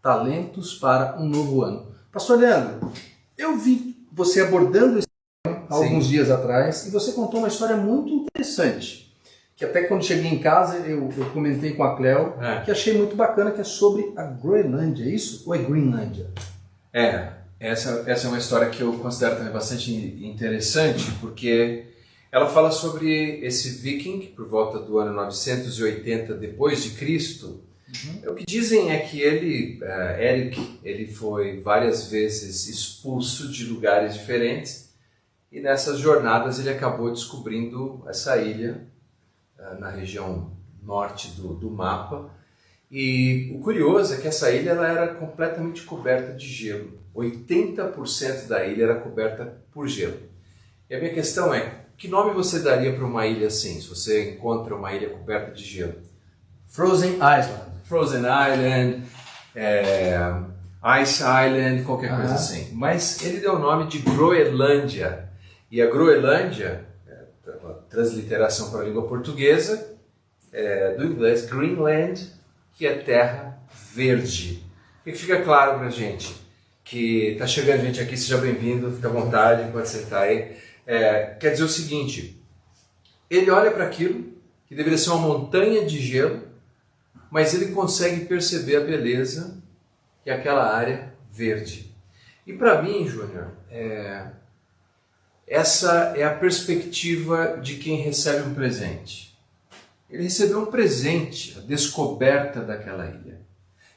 Talentos para um Novo Ano. Pastor Leandro, eu vi você abordando esse tema há alguns dias atrás e você contou uma história muito interessante, que até quando cheguei em casa eu comentei com a Cleo, que achei muito bacana, que é sobre a Groenlândia, é isso? Ou é Greenlândia? Essa é uma história que eu considero também bastante interessante, porque ela fala sobre esse viking por volta do ano 980 depois de Cristo. O que dizem é que Eric, ele foi várias vezes expulso de lugares diferentes e nessas jornadas ele acabou descobrindo essa ilha na região norte do mapa. E o curioso é que essa ilha ela era completamente coberta de gelo. 80% da ilha era coberta por gelo. E a minha questão é, que nome você daria para uma ilha assim, se você encontra uma ilha coberta de gelo? Frozen Island. Frozen Island, Ice Island, qualquer coisa assim. Mas ele deu o nome de Groenlândia. E a Groenlândia, a transliteração para a língua portuguesa, do inglês Greenland, que é terra verde. E fica claro para a gente que está chegando gente aqui, seja bem-vindo, fica à vontade, pode sentar aí. Quer dizer o seguinte, ele olha para aquilo, que deveria ser uma montanha de gelo, mas ele consegue perceber a beleza que é aquela área verde. E para mim, Júnior, essa é a perspectiva de quem recebe um presente. Ele recebeu um presente, a descoberta daquela ilha.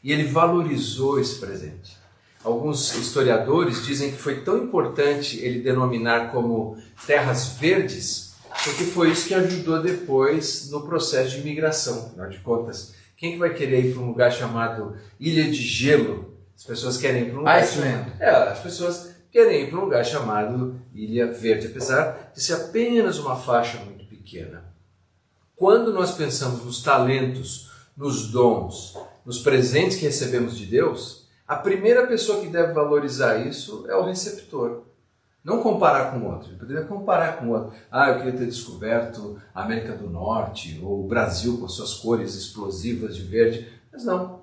E ele valorizou esse presente. Alguns historiadores dizem que foi tão importante ele denominar como terras verdes, porque foi isso que ajudou depois no processo de imigração. Afinal de contas, quem que vai querer ir para um lugar chamado Ilha de Gelo? As pessoas querem ir para um lugar as pessoas querem ir para um lugar chamado Ilha Verde, apesar de ser apenas uma faixa muito pequena. Quando nós pensamos nos talentos, nos dons, nos presentes que recebemos de Deus, a primeira pessoa que deve valorizar isso é o receptor. Não comparar com o outro. Ele poderia comparar com o outro. Eu queria ter descoberto a América do Norte ou o Brasil com suas cores explosivas de verde. Mas não.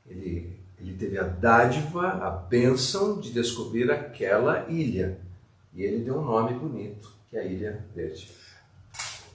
Ele teve a dádiva, a bênção de descobrir aquela ilha. E ele deu um nome bonito, que é a Ilha Verde.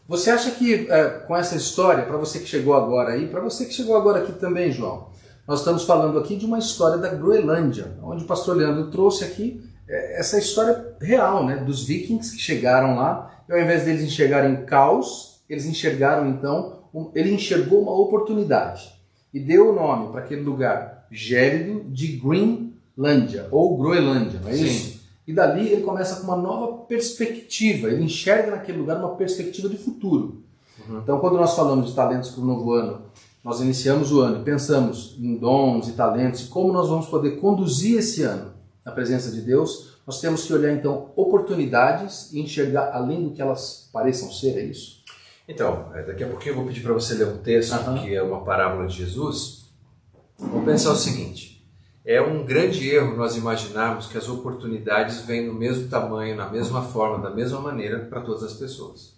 Você acha que com essa história, para você que chegou agora aí, para você que chegou agora aqui também, João, nós estamos falando aqui de uma história da Groenlândia, onde o pastor Leandro trouxe aqui essa história real, né, dos vikings que chegaram lá, e ao invés deles enxergarem caos, eles enxergaram então, ele enxergou uma oportunidade e deu o nome para aquele lugar gélido de Greenlândia, ou Groenlândia, não é isso? E dali ele começa com uma nova perspectiva, ele enxerga naquele lugar uma perspectiva de futuro. Então quando nós falamos de talentos para o novo ano, nós iniciamos o ano e pensamos em dons e talentos e como nós vamos poder conduzir esse ano na presença de Deus, nós temos que olhar então oportunidades e enxergar além do que elas pareçam ser, é isso? Então, daqui a pouquinho eu vou pedir para você ler um texto que é uma parábola de Jesus. Vamos pensar o seguinte, é um grande erro nós imaginarmos que as oportunidades vêm no mesmo tamanho, na mesma forma, da mesma maneira para todas as pessoas.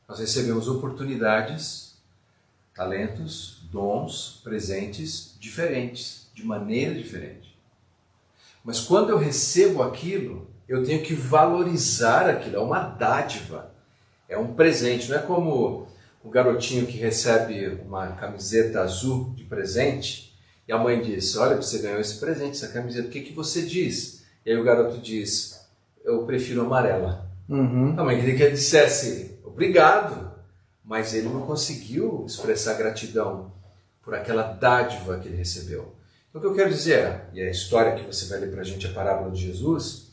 Nós recebemos oportunidades, talentos, dons, presentes diferentes, de maneira diferente. Mas quando eu recebo aquilo, eu tenho que valorizar aquilo, é uma dádiva, é um presente. Não é como o garotinho que recebe uma camiseta azul de presente e a mãe diz, olha, você ganhou esse presente, essa camiseta, o que você diz? E aí o garoto diz, eu prefiro amarela. A mãe queria que ele dissesse, obrigado, mas ele não conseguiu expressar gratidão por aquela dádiva que ele recebeu. Então, o que eu quero dizer é, e a história que você vai ler para a gente, a parábola de Jesus,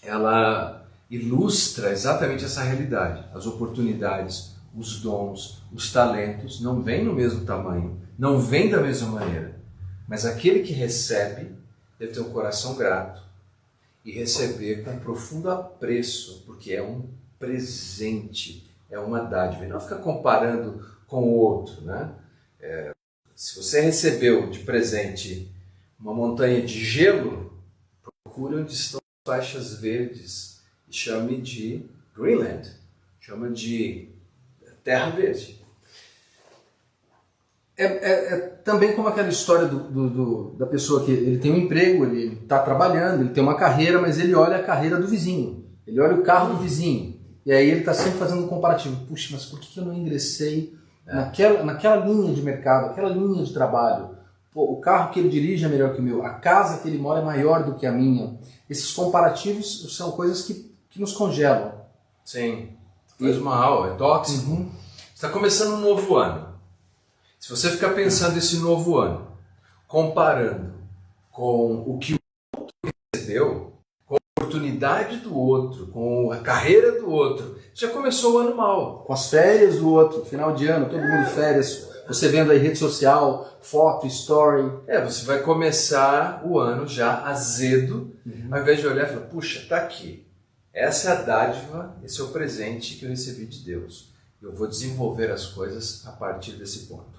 ela ilustra exatamente essa realidade. As oportunidades, os dons, os talentos não vêm no mesmo tamanho, não vêm da mesma maneira. Mas aquele que recebe deve ter um coração grato e receber com profundo apreço, porque é um presente, é uma dádiva. E não ficar comparando com o outro, né? Se você recebeu de presente uma montanha de gelo, procure onde estão as faixas verdes e chame de Greenland, chame de terra verde. É também como aquela história da pessoa que ele tem um emprego, ele está trabalhando, ele tem uma carreira, mas ele olha a carreira do vizinho, ele olha o carro do vizinho, e aí ele está sempre fazendo um comparativo. Puxa, mas por que eu não ingressei naquela linha de mercado, aquela linha de trabalho? Pô, o carro que ele dirige é melhor que o meu, a casa que ele mora é maior do que a minha. Esses comparativos são coisas que nos congelam. Sim, faz mal, é tóxico. Uhum. Está começando um novo ano. Se você ficar pensando esse novo ano, comparando com o que o outro recebeu, com a oportunidade do outro, com a carreira do outro, já começou o ano mal. Com as férias do outro, final de ano, todo mundo férias, você vendo aí rede social, foto, story. Você vai começar o ano já azedo, ao invés de olhar e falar, puxa, tá aqui. Essa é a dádiva, esse é o presente que eu recebi de Deus. Eu vou desenvolver as coisas a partir desse ponto.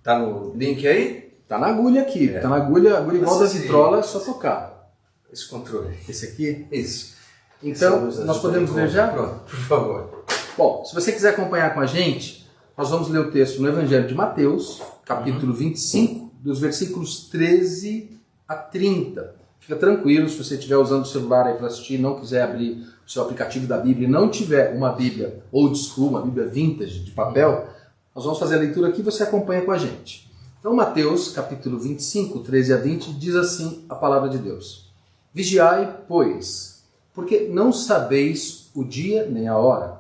Tá no link aí? Tá na agulha aqui. Tá na agulha igual da vitrola, é só tocar. Esse controle. Esse aqui? Isso. Então, nós podemos ver já? Pronto, por favor. Bom, se você quiser acompanhar com a gente, nós vamos ler o texto no Evangelho de Mateus, capítulo 25, dos versículos 13 a 30. Fica tranquilo, se você estiver usando o celular aí para assistir, não quiser abrir o seu aplicativo da Bíblia e não tiver uma Bíblia old school, uma Bíblia vintage de papel, nós vamos fazer a leitura aqui e você acompanha com a gente. Então, Mateus, capítulo 25, 13 a 20, diz assim a palavra de Deus. Vigiai, pois, porque não sabeis o dia nem a hora.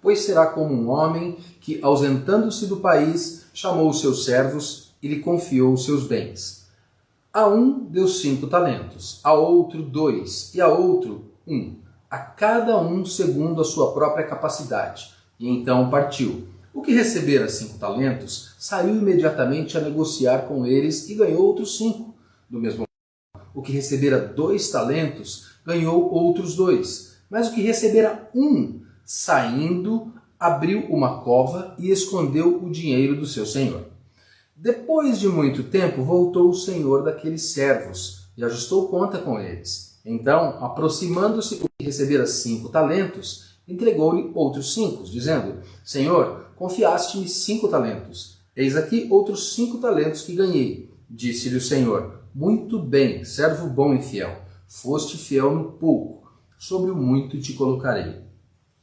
Pois será como um homem que, ausentando-se do país, chamou os seus servos e lhe confiou os seus bens. A um deu 5 talentos, a outro 2 e a outro 1, a cada um segundo a sua própria capacidade. E então partiu. O que recebera 5 talentos saiu imediatamente a negociar com eles e ganhou outros 5. Do mesmo modo, o que recebera 2 talentos ganhou outros 2. Mas o que recebera 1, saindo, abriu uma cova e escondeu o dinheiro do seu senhor. Depois de muito tempo, voltou o senhor daqueles servos e ajustou conta com eles. Então, aproximando-se o que recebera 5 talentos, entregou-lhe outros 5, dizendo, Senhor, confiaste-me 5 talentos. Eis aqui outros 5 talentos que ganhei. Disse-lhe o Senhor, muito bem, servo bom e fiel. Foste fiel no pouco, sobre o muito te colocarei.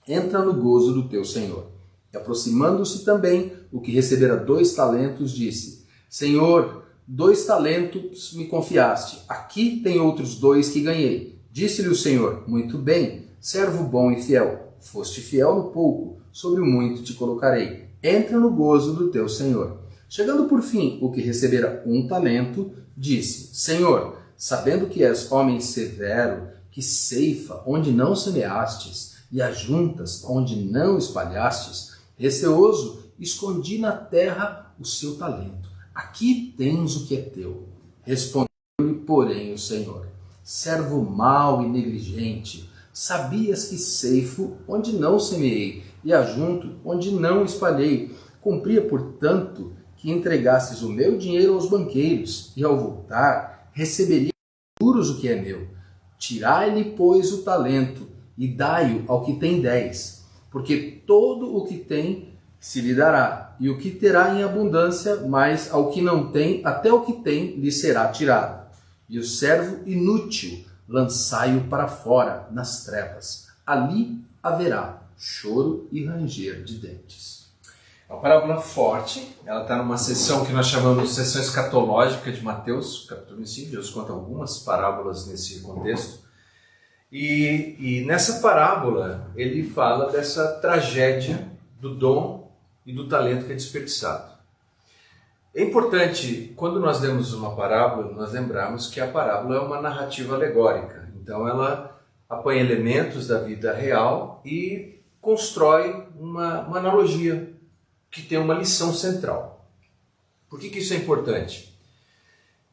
Entra no gozo do teu Senhor. E aproximando-se também, o que recebera 2 talentos, disse, Senhor, 2 talentos me confiaste. Aqui tem outros 2 que ganhei. Disse-lhe o Senhor, muito bem, servo bom e fiel. Foste fiel no pouco, sobre o muito te colocarei. Entra no gozo do teu Senhor. Chegando por fim, o que recebera 1 talento, disse, Senhor, sabendo que és homem severo, que ceifa onde não semeastes, e ajuntas onde não espalhastes, receoso, escondi na terra o seu talento. Aqui tens o que é teu. Respondeu-lhe, porém, o Senhor, servo mau e negligente, sabias que ceifo onde não semeei, e ajunto onde não espalhei. Cumpria, portanto, que entregasses o meu dinheiro aos banqueiros, e ao voltar, receberia juros o que é meu. Tirai-lhe, pois, o talento, e dai-o ao que tem 10, porque todo o que tem se lhe dará, e o que terá em abundância, mas ao que não tem, até o que tem lhe será tirado. E o servo inútil, lançai-o para fora, nas trevas. Ali haverá choro e ranger de dentes. É uma parábola forte, ela está numa seção que nós chamamos de seção escatológica de Mateus, capítulo 25, Jesus conta algumas parábolas nesse contexto. E nessa parábola ele fala dessa tragédia do dom e do talento que é desperdiçado. É importante, quando nós lemos uma parábola, nós lembrarmos que a parábola é uma narrativa alegórica. Então ela apanha elementos da vida real e constrói uma analogia que tem uma lição central. Por que isso é importante?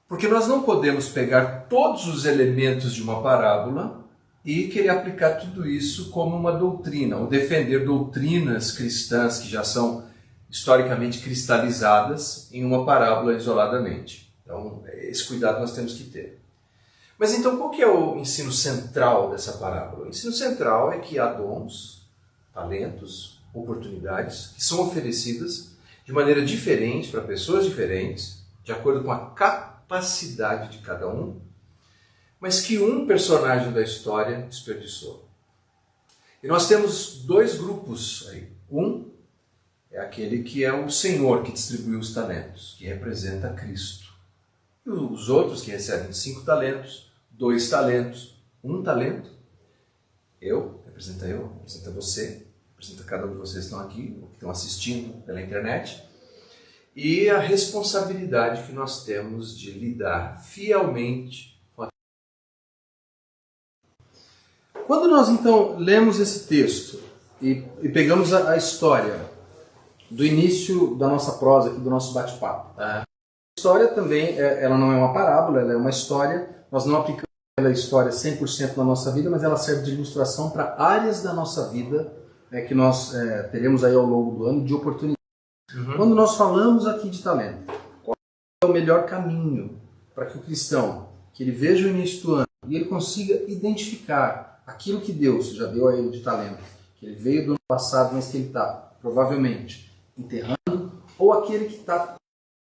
Porque nós não podemos pegar todos os elementos de uma parábola e querer aplicar tudo isso como uma doutrina, ou defender doutrinas cristãs que já são historicamente cristalizadas em uma parábola isoladamente. Então, esse cuidado nós temos que ter. Mas então, qual que é o ensino central dessa parábola? O ensino central é que há dons, talentos, oportunidades que são oferecidas de maneira diferente, para pessoas diferentes, de acordo com a capacidade de cada um, mas que um personagem da história desperdiçou. E nós temos dois grupos aí. Um é aquele que é o Senhor que distribuiu os talentos, que representa Cristo. E os outros que recebem 5 talentos, 2 talentos, 1 talento, representa você, representa cada um de vocês que estão aqui, ou que estão assistindo pela internet, e a responsabilidade que nós temos de lidar fielmente com a... Quando nós então lemos esse texto e pegamos a história do início da nossa prosa, aqui, do nosso bate-papo, a história também, ela não é uma parábola, ela é uma história, nós não aplicamos aquela história 100% na nossa vida, mas ela serve de ilustração para áreas da nossa vida que nós teremos aí ao longo do ano de oportunidade. Quando nós falamos aqui de talento, qual é o melhor caminho para que o cristão, que ele veja o início do ano e ele consiga identificar aquilo que Deus já deu a ele de talento, que ele veio do ano passado, mas que ele está provavelmente enterrando, ou aquele que está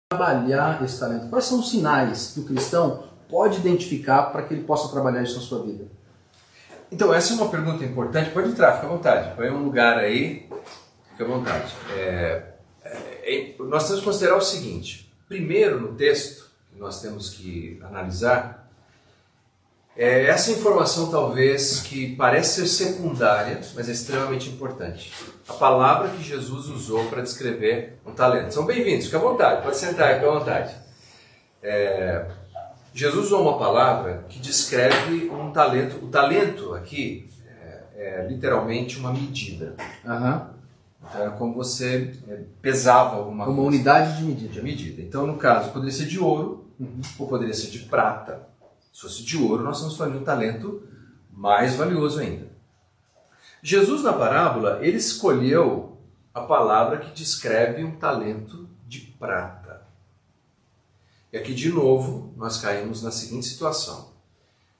trabalhar esse talento? Quais são os sinais que o cristão pode identificar para que ele possa trabalhar isso na sua vida? Então, essa é uma pergunta importante. Pode entrar, fica à vontade. Põe um lugar aí, fica à vontade. Nós temos que considerar o seguinte. Primeiro, no texto, que nós temos que analisar, essa informação talvez que parece ser secundária, mas é extremamente importante. A palavra que Jesus usou para descrever um talento. São bem-vindos, fica à vontade, pode sentar aí, fica à vontade. Jesus usou uma palavra que descreve um talento. O talento aqui é literalmente uma medida. Então é como você pesava alguma coisa. Uma unidade de medida. Então, no caso, poderia ser de ouro ou poderia ser de prata. Se fosse de ouro, nós estamos falando de um talento mais valioso ainda. Jesus, na parábola, ele escolheu a palavra que descreve um talento de prata. E aqui, de novo, nós caímos na seguinte situação.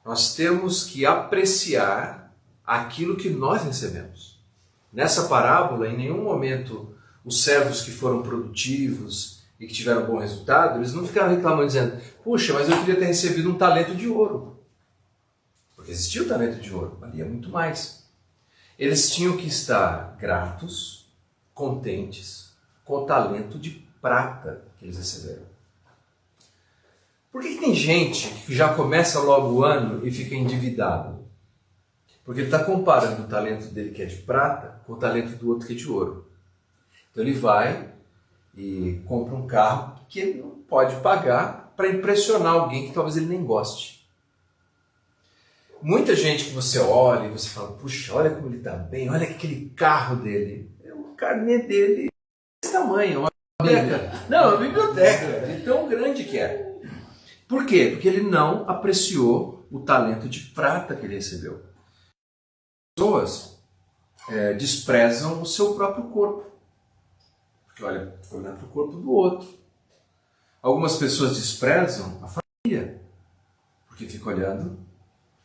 Nós temos que apreciar aquilo que nós recebemos. Nessa parábola, em nenhum momento, os servos que foram produtivos e que tiveram bom resultado, eles não ficaram reclamando, dizendo: puxa, mas eu queria ter recebido um talento de ouro. Porque existia o talento de ouro, valia muito mais. Eles tinham que estar gratos, contentes, com o talento de prata que eles receberam. Por que tem gente que já começa logo o ano e fica endividado? Porque ele está comparando o talento dele, que é de prata, com o talento do outro, que é de ouro. Então ele vai e compra um carro que ele não pode pagar para impressionar alguém que talvez ele nem goste. Muita gente que você olha e você fala: puxa, olha como ele está bem, olha aquele carro dele. O carnê dele é desse tamanho, uma biblioteca. Não, é uma biblioteca, de tão grande que é. Por quê? Porque ele não apreciou o talento de prata que ele recebeu. As pessoas desprezam o seu próprio corpo. Porque olha, foi olhar para o corpo do outro. Algumas pessoas desprezam a família, porque fica olhando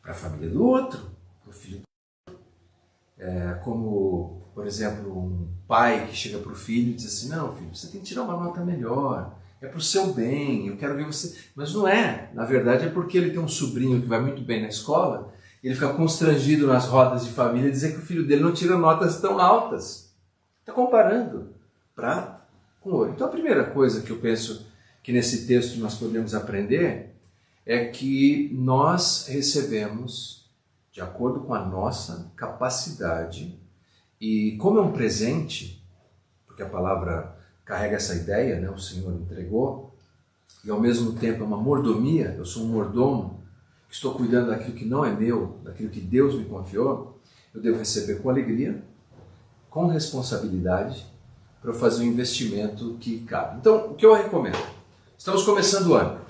para a família do outro, para o filho do outro. Como, por exemplo, um pai que chega para o filho e diz assim: não, filho, você tem que tirar uma nota melhor, é para o seu bem, eu quero ver você... Mas não é, na verdade é porque ele tem um sobrinho que vai muito bem na escola, e ele fica constrangido nas rodas de família dizer que o filho dele não tira notas tão altas. Está comparando prata com ouro. Então a primeira coisa que eu penso que nesse texto nós podemos aprender é que nós recebemos de acordo com a nossa capacidade, e como é um presente, porque a palavra carrega essa ideia, né? O Senhor entregou, e ao mesmo tempo é uma mordomia, eu sou um mordomo, que estou cuidando daquilo que não é meu, daquilo que Deus me confiou, eu devo receber com alegria, com responsabilidade, para eu fazer um investimento que cabe. Então, o que eu recomendo? Estamos começando o ano.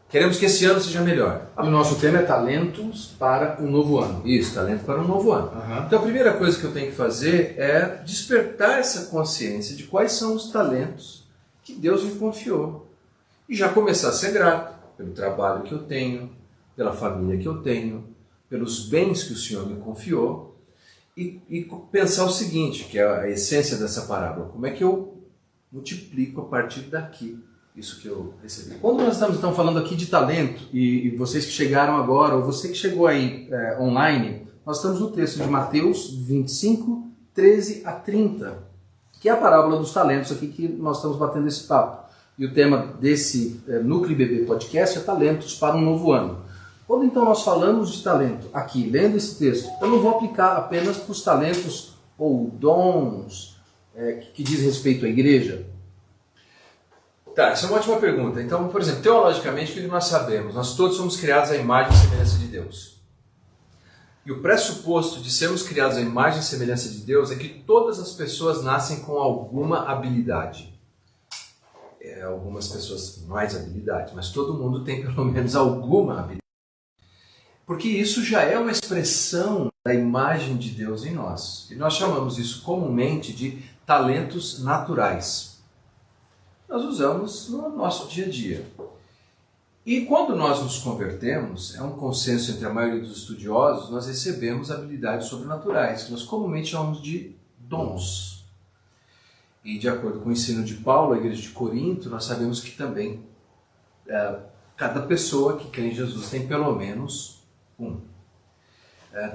Queremos que esse ano seja melhor. E o nosso tema é talentos para um novo ano. Isso, talento para um novo ano. Então a primeira coisa que eu tenho que fazer é despertar essa consciência de quais são os talentos que Deus me confiou. E já começar a ser grato pelo trabalho que eu tenho, pela família que eu tenho, pelos bens que o Senhor me confiou. E pensar o seguinte, que é a essência dessa parábola: como é que eu multiplico a partir daqui isso que eu recebi. Quando nós estamos então falando aqui de talento, e vocês que chegaram agora, ou você que chegou aí online, nós estamos no texto de Mateus 25, 13 a 30, que é a parábola dos talentos aqui que nós estamos batendo esse papo. E o tema desse Núcleo IBB Podcast é talentos para um novo ano. Quando então nós falamos de talento aqui, lendo esse texto, eu não vou aplicar apenas para os talentos ou dons que diz respeito à igreja. Tá, essa é uma ótima pergunta. Então, por exemplo, teologicamente, o que nós sabemos? Nós todos somos criados à imagem e semelhança de Deus. E o pressuposto de sermos criados à imagem e semelhança de Deus é que todas as pessoas nascem com alguma habilidade. Algumas pessoas mais habilidade, mas todo mundo tem pelo menos alguma habilidade. Porque isso já é uma expressão da imagem de Deus em nós. E nós chamamos isso comumente de talentos naturais. Nós usamos no nosso dia a dia. E quando nós nos convertemos, é um consenso entre a maioria dos estudiosos, nós recebemos habilidades sobrenaturais, que nós comumente chamamos de dons. E de acordo com o ensino de Paulo, a igreja de Corinto, nós sabemos que também cada pessoa que crê em Jesus tem pelo menos um.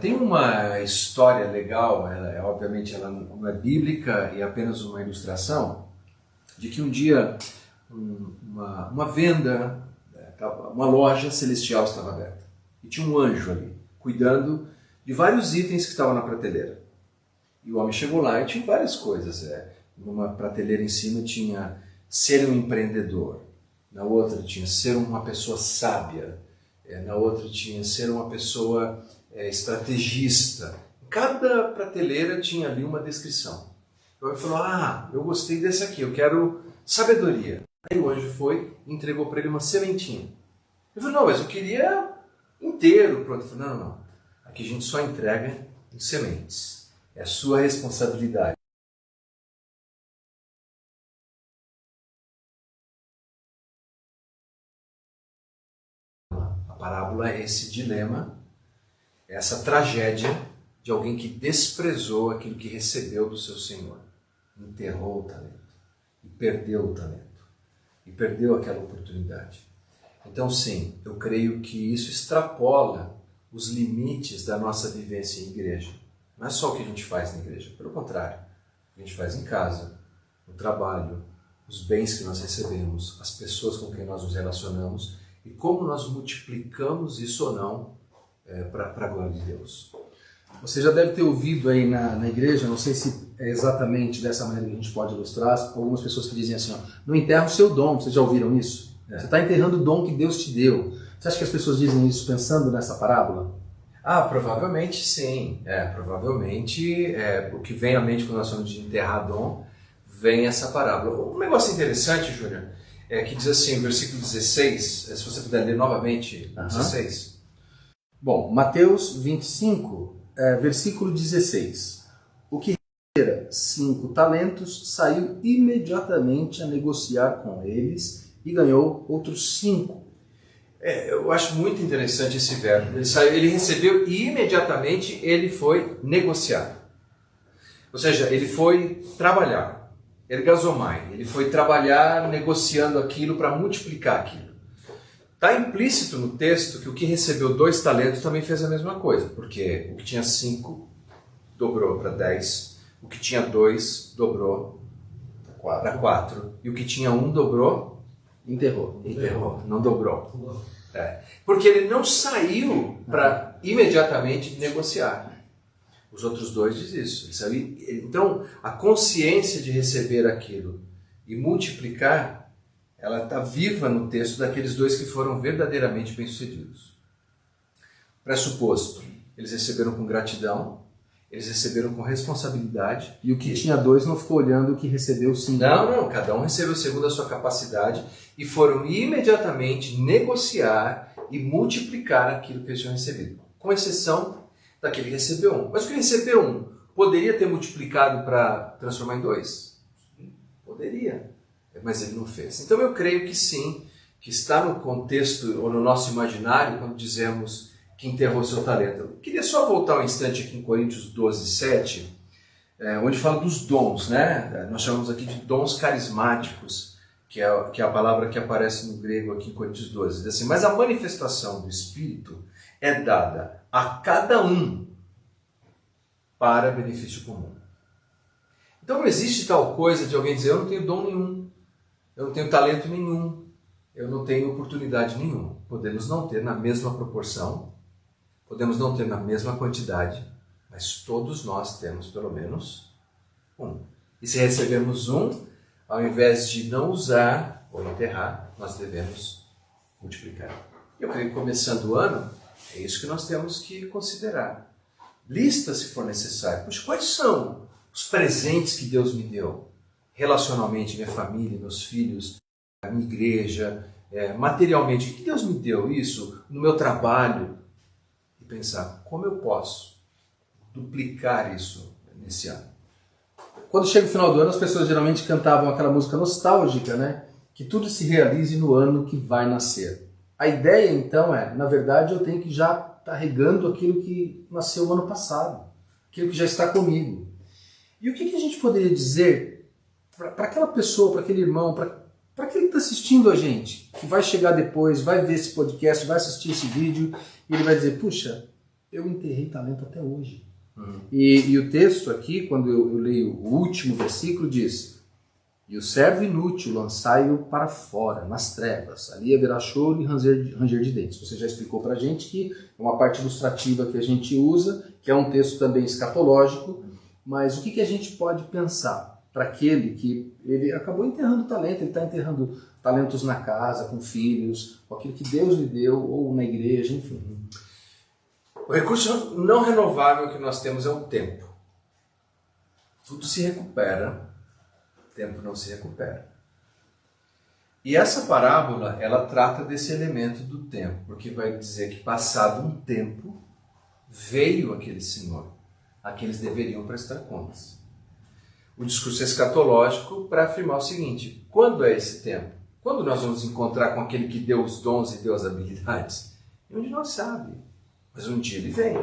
Tem uma história legal, obviamente ela não é bíblica e é apenas uma ilustração, de que um dia uma venda, uma loja celestial estava aberta. E tinha um anjo ali, cuidando de vários itens que estavam na prateleira. E o homem chegou lá e tinha várias coisas. Numa prateleira em cima tinha ser um empreendedor. Na outra tinha ser uma pessoa sábia. Na outra tinha ser uma pessoa estrategista. Em cada prateleira tinha ali uma descrição. O homem falou, eu gostei desse aqui, eu quero sabedoria. Aí o anjo foi e entregou para ele uma sementinha. Ele falou, não, mas eu queria inteiro. Pronto. Ele falou, não. Aqui a gente só entrega em sementes. É a sua responsabilidade. A parábola é esse dilema, é essa tragédia de alguém que desprezou aquilo que recebeu do seu Senhor. Enterrou o talento. E perdeu o talento. E perdeu aquela oportunidade. Então, sim, eu creio que isso extrapola os limites da nossa vivência em igreja. Não é só o que a gente faz na igreja, pelo contrário. O que a gente faz em casa, no trabalho, os bens que nós recebemos, as pessoas com quem nós nos relacionamos e como nós multiplicamos isso ou não para a glória de Deus. Você já deve ter ouvido aí na igreja, não sei se é exatamente dessa maneira que a gente pode ilustrar, algumas pessoas que dizem assim, não enterra o seu dom, vocês já ouviram isso? Você está enterrando o dom que Deus te deu. Você acha que as pessoas dizem isso pensando nessa parábola? Provavelmente sim. Provavelmente o que vem à mente quando nós falamos de enterrar dom, vem essa parábola. Um negócio interessante, Júnior, é que diz assim, versículo 16, se você puder ler novamente, 16. Bom, Mateus 25, versículo 16. O que recebera 5 talentos saiu imediatamente a negociar com eles e ganhou outros 5. Eu acho muito interessante esse verbo. Ele recebeu e imediatamente ele foi negociar. Ou seja, ele foi trabalhar. Ergazomai. Ele foi trabalhar negociando aquilo para multiplicar aquilo. Está implícito no texto que o que recebeu 2 talentos também fez a mesma coisa. Porque o que tinha 5 dobrou para 10. O que tinha 2 dobrou para 4. E o que tinha 1 dobrou... Enterrou, não dobrou. Porque ele não saiu para imediatamente negociar. Os outros 2 dizem isso. Então, a consciência de receber aquilo e multiplicar, ela está viva no texto daqueles 2 que foram verdadeiramente bem-sucedidos. Pressuposto, eles receberam com gratidão, eles receberam com responsabilidade. E o que tinha 2 não ficou olhando o que recebeu 5. Não, cada um recebeu segundo a sua capacidade e foram imediatamente negociar e multiplicar aquilo que eles tinham recebido. Com exceção daquele que recebeu 1. Mas o que recebeu 1 poderia ter multiplicado para transformar em 2? Poderia, mas ele não fez. Então eu creio que sim, que está no contexto ou no nosso imaginário quando dizemos que enterrou seu talento. Eu queria só voltar um instante aqui em Coríntios 12, 7. onde fala dos dons, né? Nós chamamos aqui de dons carismáticos, que é a palavra que aparece no grego aqui em Coríntios 12. Diz assim, mas a manifestação do Espírito é dada a cada um para benefício comum. Então não existe tal coisa de alguém dizer, eu não tenho dom nenhum, eu não tenho talento nenhum, eu não tenho oportunidade nenhuma. Podemos não ter na mesma proporção, podemos não ter na mesma quantidade, mas todos nós temos pelo menos um. E se recebemos um, ao invés de não usar ou enterrar, nós devemos multiplicar. Eu creio que começando o ano, é isso que nós temos que considerar. Lista se for necessário. Puxa, quais são os presentes que Deus me deu? Relacionalmente, minha família, meus filhos, a minha igreja, materialmente, o que Deus me deu? Isso no meu trabalho. E pensar, como eu posso duplicar isso nesse ano? Quando chega o final do ano, as pessoas geralmente cantavam aquela música nostálgica, né? Que tudo se realize no ano que vai nascer. A ideia, então, na verdade, eu tenho que já estar regando aquilo que nasceu no ano passado, aquilo que já está comigo. E o que a gente poderia dizer para aquela pessoa, para aquele irmão, para aquele que está assistindo a gente, que vai chegar depois, vai ver esse podcast, vai assistir esse vídeo, e ele vai dizer, puxa, eu enterrei talento até hoje. E o texto aqui, quando eu leio o último versículo, diz, e o servo inútil lançai-o para fora, nas trevas, ali haverá choro e ranger de dentes. Você já explicou para a gente que é uma parte ilustrativa que a gente usa, que é um texto também escatológico, mas o que a gente pode pensar para aquele que ele acabou enterrando talento, ele está enterrando talentos na casa, com filhos, com aquilo que Deus lhe deu, ou na igreja, enfim. O recurso não renovável que nós temos é o tempo. Tudo se recupera, o tempo não se recupera. E essa parábola, ela trata desse elemento do tempo, porque vai dizer que passado um tempo, veio aquele senhor, a quem eles deveriam prestar contas. O discurso escatológico para afirmar o seguinte, quando é esse tempo? Quando nós vamos encontrar com aquele que deu os dons e deu as habilidades? Nenhum de nós sabe. Mas um dia ele vem.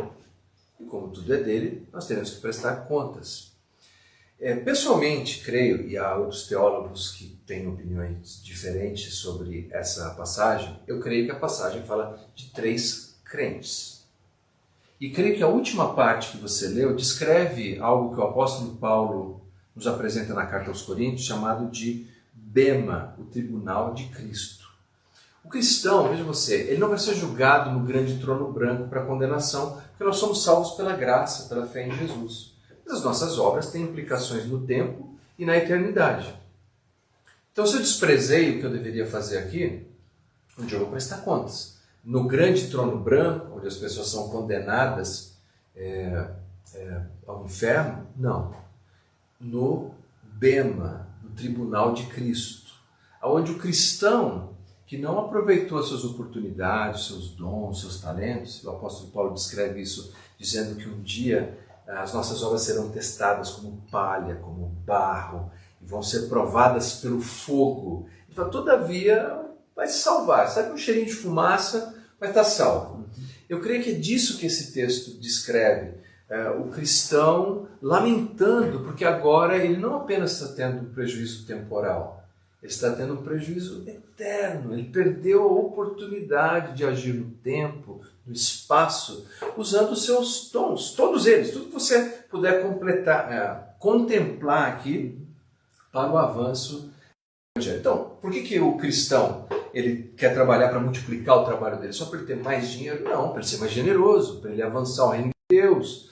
E como tudo é dele, nós teremos que prestar contas. Pessoalmente, creio, e há outros teólogos que têm opiniões diferentes sobre essa passagem, eu creio que a passagem fala de 3 crentes. E creio que a última parte que você leu descreve algo que o apóstolo Paulo nos apresenta na carta aos Coríntios, chamado de Bema, o tribunal de Cristo. O cristão, veja você, ele não vai ser julgado no grande trono branco para condenação, porque nós somos salvos pela graça, pela fé em Jesus. Mas as nossas obras têm implicações no tempo e na eternidade. Então, se eu desprezei o que eu deveria fazer aqui, um dia eu vou prestar contas. No grande trono branco, onde as pessoas são condenadas ao inferno, não. No Bema, no tribunal de Cristo, onde o cristão que não aproveitou as suas oportunidades, seus dons, seus talentos, o apóstolo Paulo descreve isso dizendo que um dia as nossas obras serão testadas como palha, como barro, e vão ser provadas pelo fogo. Ele fala, todavia, vai se salvar. Sabe um cheirinho de fumaça, vai estar salvo. Eu creio que é disso que esse texto descreve. O cristão lamentando, porque agora ele não apenas está tendo um prejuízo temporal, ele está tendo um prejuízo eterno. Ele perdeu a oportunidade de agir no tempo, no espaço, usando os seus dons, todos eles, tudo que você puder contemplar aqui para o avanço. Então, por que o cristão ele quer trabalhar para multiplicar o trabalho dele? Só para ele ter mais dinheiro? Não, para ele ser mais generoso, para ele avançar o reino de Deus.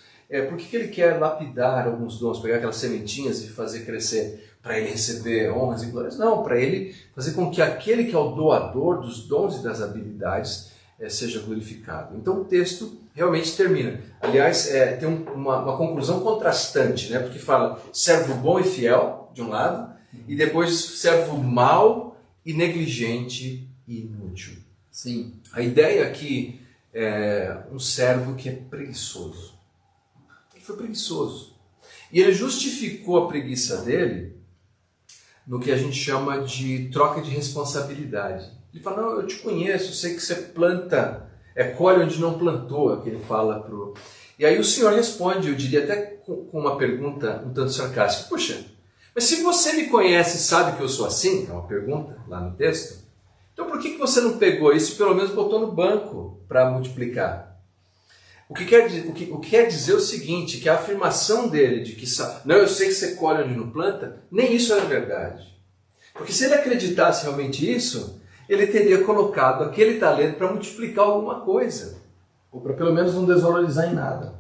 Por que ele quer lapidar alguns dons, pegar aquelas sementinhas e fazer crescer? Para ele receber honras e glórias? Não, para ele fazer com que aquele que é o doador dos dons e das habilidades seja glorificado. Então o texto realmente termina. Aliás, tem uma conclusão contrastante, né? Porque fala servo bom e fiel, de um lado, e depois servo mau e negligente e inútil. Sim. A ideia aqui é um servo que é preguiçoso. Ele foi preguiçoso. E ele justificou a preguiça dele no que a gente chama de troca de responsabilidade. Ele fala, não, eu te conheço, eu sei que você planta, colhe onde não plantou, é o que ele fala E aí o Senhor responde, eu diria até com uma pergunta um tanto sarcástica. Puxa, mas se você me conhece e sabe que eu sou assim, é uma pergunta lá no texto, então por que você não pegou isso e pelo menos botou no banco para multiplicar? O que quer dizer o seguinte, que a afirmação dele de que não, eu sei que você colhe onde não planta, nem isso era verdade. Porque se ele acreditasse realmente isso, ele teria colocado aquele talento para multiplicar alguma coisa. Ou para pelo menos não desvalorizar em nada.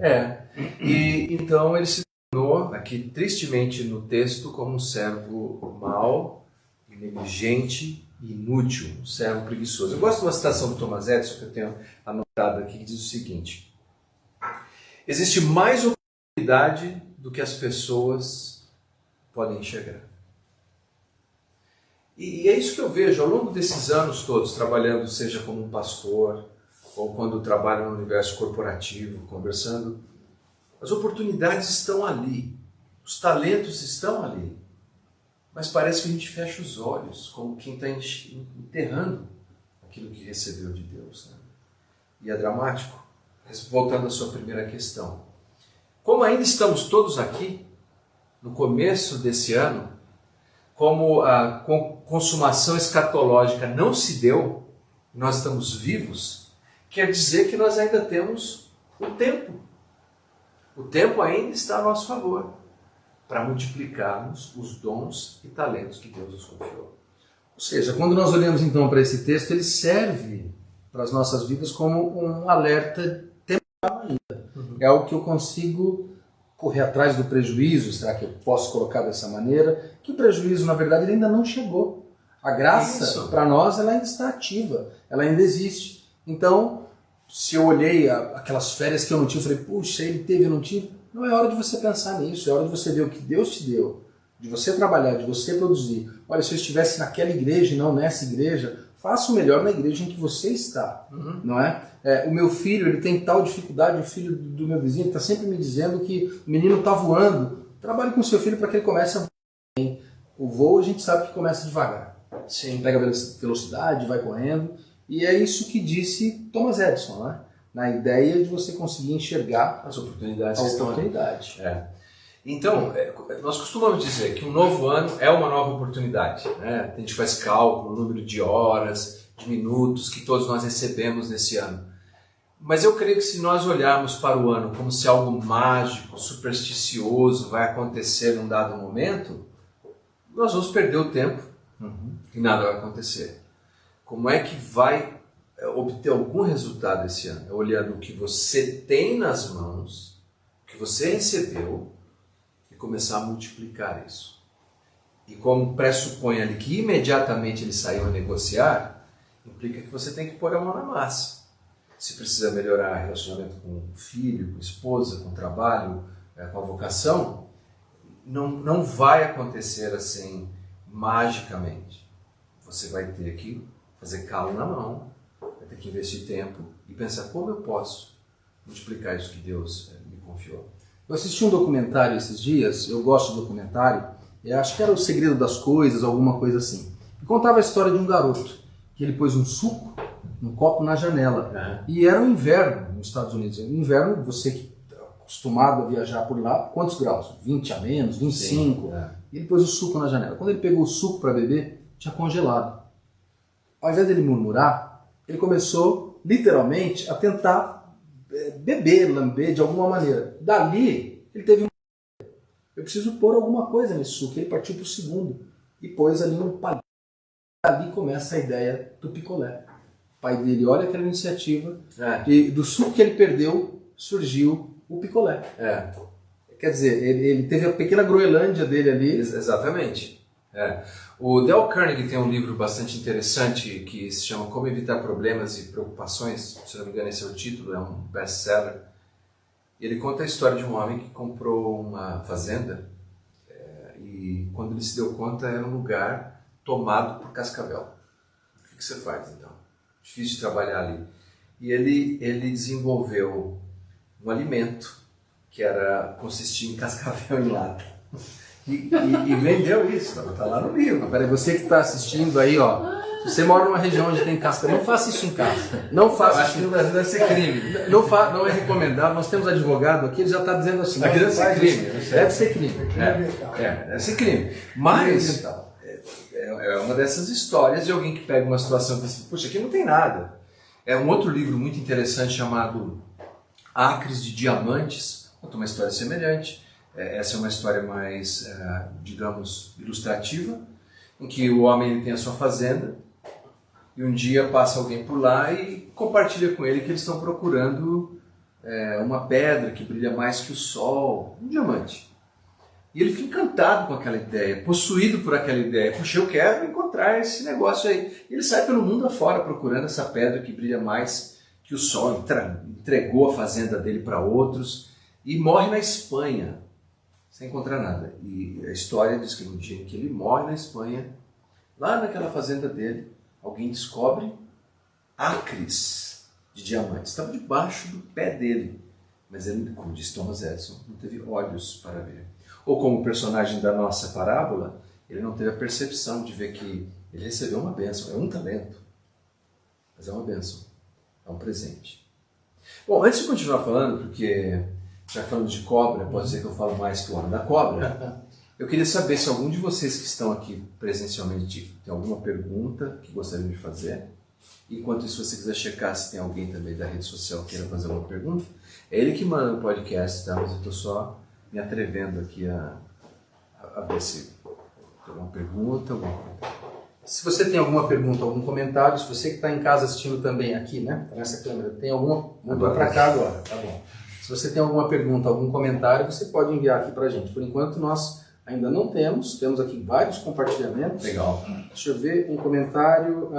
E então ele se tornou, aqui tristemente no texto, como um servo mau, negligente e inútil, um servo preguiçoso. Eu gosto de uma citação do Thomas Edison, que eu tenho anotado aqui, que diz o seguinte: existe mais oportunidade do que as pessoas podem enxergar. E é isso que eu vejo ao longo desses anos todos, trabalhando, seja como um pastor, ou quando trabalho no universo corporativo, conversando. As oportunidades estão ali, os talentos estão ali, mas parece que a gente fecha os olhos, como quem está enterrando aquilo que recebeu de Deus, né? E é dramático. Voltando à sua primeira questão. Como ainda estamos todos aqui, no começo desse ano, como a consumação escatológica não se deu, nós estamos vivos, quer dizer que nós ainda temos o tempo. O tempo ainda está a nosso favor para multiplicarmos os dons e talentos que Deus nos confiou. Ou seja, quando nós olhamos então para esse texto, ele serve para as nossas vidas como um alerta temporal ainda. É algo que eu consigo correr atrás do prejuízo, será que eu posso colocar dessa maneira? Que o prejuízo, na verdade, ele ainda não chegou. A graça, para nós, ela ainda está ativa, ela ainda existe. Então, se eu olhei aquelas férias que eu não tive, eu falei, puxa, ele teve, eu não tive. Não é hora de você pensar nisso, é hora de você ver o que Deus te deu, de você trabalhar, de você produzir. Olha, se eu estivesse naquela igreja e não nessa igreja, faça o melhor na igreja em que você está, não é? O meu filho, ele tem tal dificuldade, o filho do meu vizinho está sempre me dizendo que o menino está voando. Trabalhe com o seu filho para que ele comece a voar bem. O voo a gente sabe que começa devagar. Sim. Pega velocidade, vai correndo. E é isso que disse Thomas Edison, né? Na ideia de você conseguir enxergar as oportunidades. Então, nós costumamos dizer que um novo ano é uma nova oportunidade, né? A gente faz cálculo, o número de horas, de minutos que todos nós recebemos nesse ano. Mas eu creio que se nós olharmos para o ano como se algo mágico, supersticioso vai acontecer num dado momento, nós vamos perder o tempo e nada vai acontecer. Como é que vai obter algum resultado esse ano? É olhando o que você tem nas mãos, o que você recebeu, e começar a multiplicar isso. E como pressupõe ali que imediatamente ele saiu a negociar, implica que você tem que pôr a mão na massa. Se precisa melhorar relacionamento com o filho, com a esposa, com o trabalho, com a vocação, não vai acontecer assim magicamente. Você vai ter que fazer calo na mão, vai ter que investir tempo e pensar como eu posso multiplicar isso que Deus me confiou. Eu assisti um documentário esses dias, eu gosto de documentário, eu acho que era O Segredo das Coisas, alguma coisa assim. E contava a história de um garoto, que ele pôs um suco num copo na janela. E era o inverno nos Estados Unidos. No inverno, você que está acostumado a viajar por lá, quantos graus? 20 a menos, 25. E ele pôs o suco na janela. Quando ele pegou o suco para beber, tinha congelado. Ao invés dele murmurar, ele começou, literalmente, a tentar beber, lamber de alguma maneira. Dali, ele teve eu preciso pôr alguma coisa nesse suco. Ele partiu para o segundo e pôs ali num palito. Dali começa a ideia do picolé. O pai dele olha aquela iniciativa e do suco que ele perdeu surgiu o picolé. Quer dizer, ele teve a pequena Groenlândia dele ali. Exatamente. O Dale Carnegie tem um livro bastante interessante que se chama Como Evitar Problemas e Preocupações. Se não me engano, esse é o título, é um best-seller. Ele conta a história de um homem que comprou uma fazenda e quando ele se deu conta era um lugar tomado por cascavel. O que você faz então? Difícil de trabalhar ali. E ele desenvolveu um alimento que consistia em cascavel em lata. E vendeu isso, está lá no livro. Peraí, você que está assistindo aí, ó, Você mora numa região onde tem casca, não faça isso em casa. Não faça Acho que no Brasil deve ser crime. Não é recomendável. Nós temos advogado aqui, ele já está dizendo assim. Aqui deve ser crime. Deve ser crime. Deve ser crime. Mas é uma dessas histórias de alguém que pega uma situação e diz assim, puxa, aqui não tem nada. É um outro livro muito interessante chamado Acres de Diamantes, conta uma história semelhante. Essa é uma história mais, digamos, ilustrativa, em que o homem tem a sua fazenda e um dia passa alguém por lá e compartilha com ele que eles estão procurando uma pedra que brilha mais que o sol, um diamante. E ele fica encantado com aquela ideia, possuído por aquela ideia. Puxa, eu quero encontrar esse negócio aí. E ele sai pelo mundo afora procurando essa pedra que brilha mais que o sol. Entregou a fazenda dele para outros e morre na Espanha, sem encontrar nada. E a história diz que no dia em que ele morre na Espanha, lá naquela fazenda dele, alguém descobre acres de diamantes. Estava debaixo do pé dele. Mas ele, como disse Thomas Edison, não teve olhos para ver. Ou como o personagem da nossa parábola, ele não teve a percepção de ver que ele recebeu uma bênção. É um talento, mas é uma bênção. É um presente. Bom, antes de continuar falando, porque já falando de cobra, pode ser que eu falo mais que o homem da cobra, eu queria saber se algum de vocês que estão aqui presencialmente tem alguma pergunta que gostariam de fazer. Enquanto isso, se você quiser checar se tem alguém também da rede social que queira fazer alguma pergunta, é ele que manda o podcast, tá? Mas eu estou só me atrevendo aqui a ver se tem alguma pergunta, alguma coisa. Se você tem alguma pergunta, algum comentário, se você que está em casa assistindo também aqui, né, nessa câmera, tem alguma... Mudou para cá agora, tá bom. Se você tem alguma pergunta, algum comentário, você pode enviar aqui para a gente. Por enquanto, nós ainda não temos aqui vários compartilhamentos. Legal. Deixa eu ver um comentário...